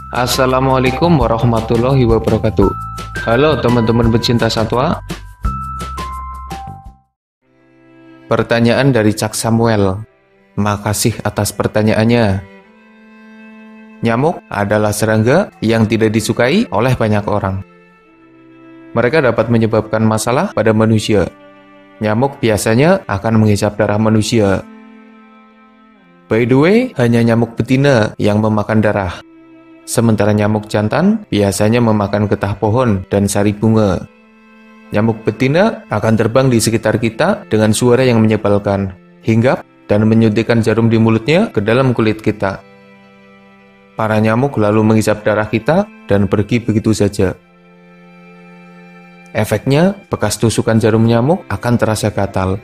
Assalamualaikum warahmatullahi wabarakatuh. Halo teman-teman pecinta satwa. Pertanyaan dari Cak Samuel. Makasih atas pertanyaannya. Nyamuk adalah serangga yang tidak disukai oleh banyak orang. Mereka dapat menyebabkan masalah pada manusia. Nyamuk biasanya akan menghisap darah manusia. By the way, hanya nyamuk betina yang memakan darah. Sementara nyamuk jantan biasanya memakan getah pohon dan sari bunga. Nyamuk betina akan terbang di sekitar kita dengan suara yang menyebalkan, hinggap dan menyuntikkan jarum di mulutnya ke dalam kulit kita. Para nyamuk lalu menghisap darah kita dan pergi begitu saja. Efeknya, bekas tusukan jarum nyamuk akan terasa gatal.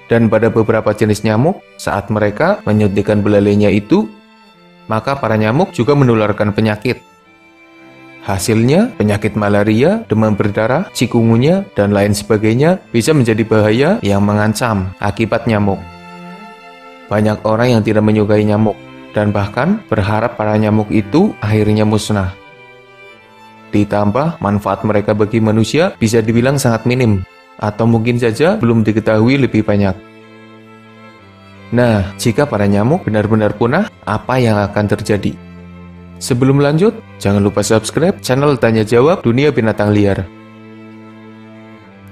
Dan pada beberapa jenis nyamuk, saat mereka menyuntikkan belalainya itu, maka para nyamuk juga menularkan penyakit. Hasilnya, penyakit malaria, demam berdarah, cikungunya, dan lain sebagainya bisa menjadi bahaya yang mengancam akibat nyamuk. Banyak orang yang tidak menyukai nyamuk, dan bahkan berharap para nyamuk itu akhirnya musnah. Ditambah, manfaat mereka bagi manusia bisa dibilang sangat minim, atau mungkin saja belum diketahui lebih banyak. Nah, jika para nyamuk benar-benar punah, apa yang akan terjadi? Sebelum lanjut, jangan lupa subscribe channel Tanya Jawab Dunia Binatang Liar.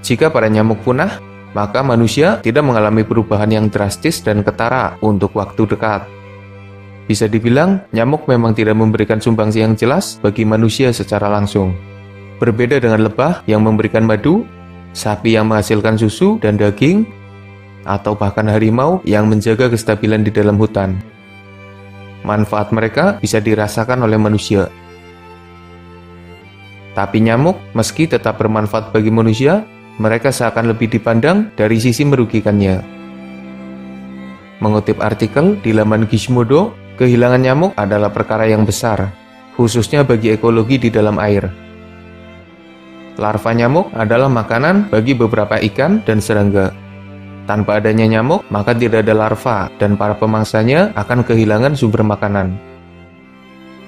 Jika para nyamuk punah, maka manusia tidak mengalami perubahan yang drastis dan ketara untuk waktu dekat. Bisa dibilang, nyamuk memang tidak memberikan sumbangsi yang jelas bagi manusia secara langsung. Berbeda dengan lebah yang memberikan madu, sapi yang menghasilkan susu dan daging, atau bahkan harimau yang menjaga kestabilan di dalam hutan. Manfaat mereka bisa dirasakan oleh manusia. Tapi nyamuk, meski tetap bermanfaat bagi manusia, mereka seakan lebih dipandang dari sisi merugikannya. Mengutip artikel di laman Gizmodo, kehilangan nyamuk adalah perkara yang besar, khususnya bagi ekologi di dalam air. Larva nyamuk adalah makanan bagi beberapa ikan dan serangga. Tanpa adanya nyamuk, maka tidak ada larva dan para pemangsanya akan kehilangan sumber makanan.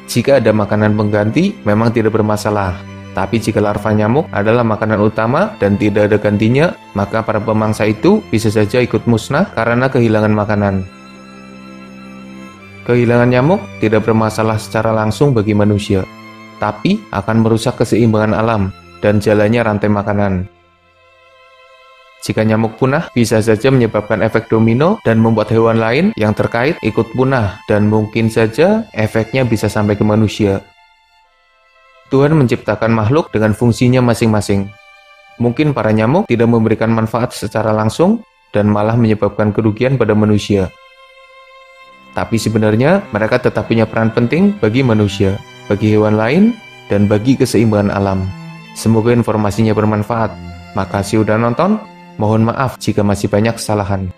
Jika ada makanan pengganti, memang tidak bermasalah. Tapi jika larva nyamuk adalah makanan utama dan tidak ada gantinya, maka para pemangsa itu bisa saja ikut musnah karena kehilangan makanan. Kehilangan nyamuk tidak bermasalah secara langsung bagi manusia, tapi akan merusak keseimbangan alam dan jalannya rantai makanan. Jika nyamuk punah, bisa saja menyebabkan efek domino dan membuat hewan lain yang terkait ikut punah, dan mungkin saja efeknya bisa sampai ke manusia. Tuhan menciptakan makhluk dengan fungsinya masing-masing. Mungkin para nyamuk tidak memberikan manfaat secara langsung dan malah menyebabkan kerugian pada manusia. Tapi sebenarnya mereka tetap punya peran penting bagi manusia, bagi hewan lain, dan bagi keseimbangan alam. Semoga informasinya bermanfaat. Makasih udah nonton. Mohon maaf jika masih banyak kesalahan.